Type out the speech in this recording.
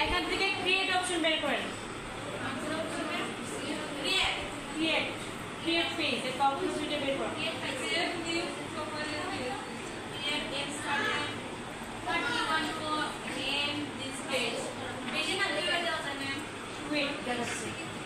এখান থেকে create option বের করেন। ক্রিয়েট ক্রিয়েট পেজ এর অপশন সুইটে বের করুন। Wait, that's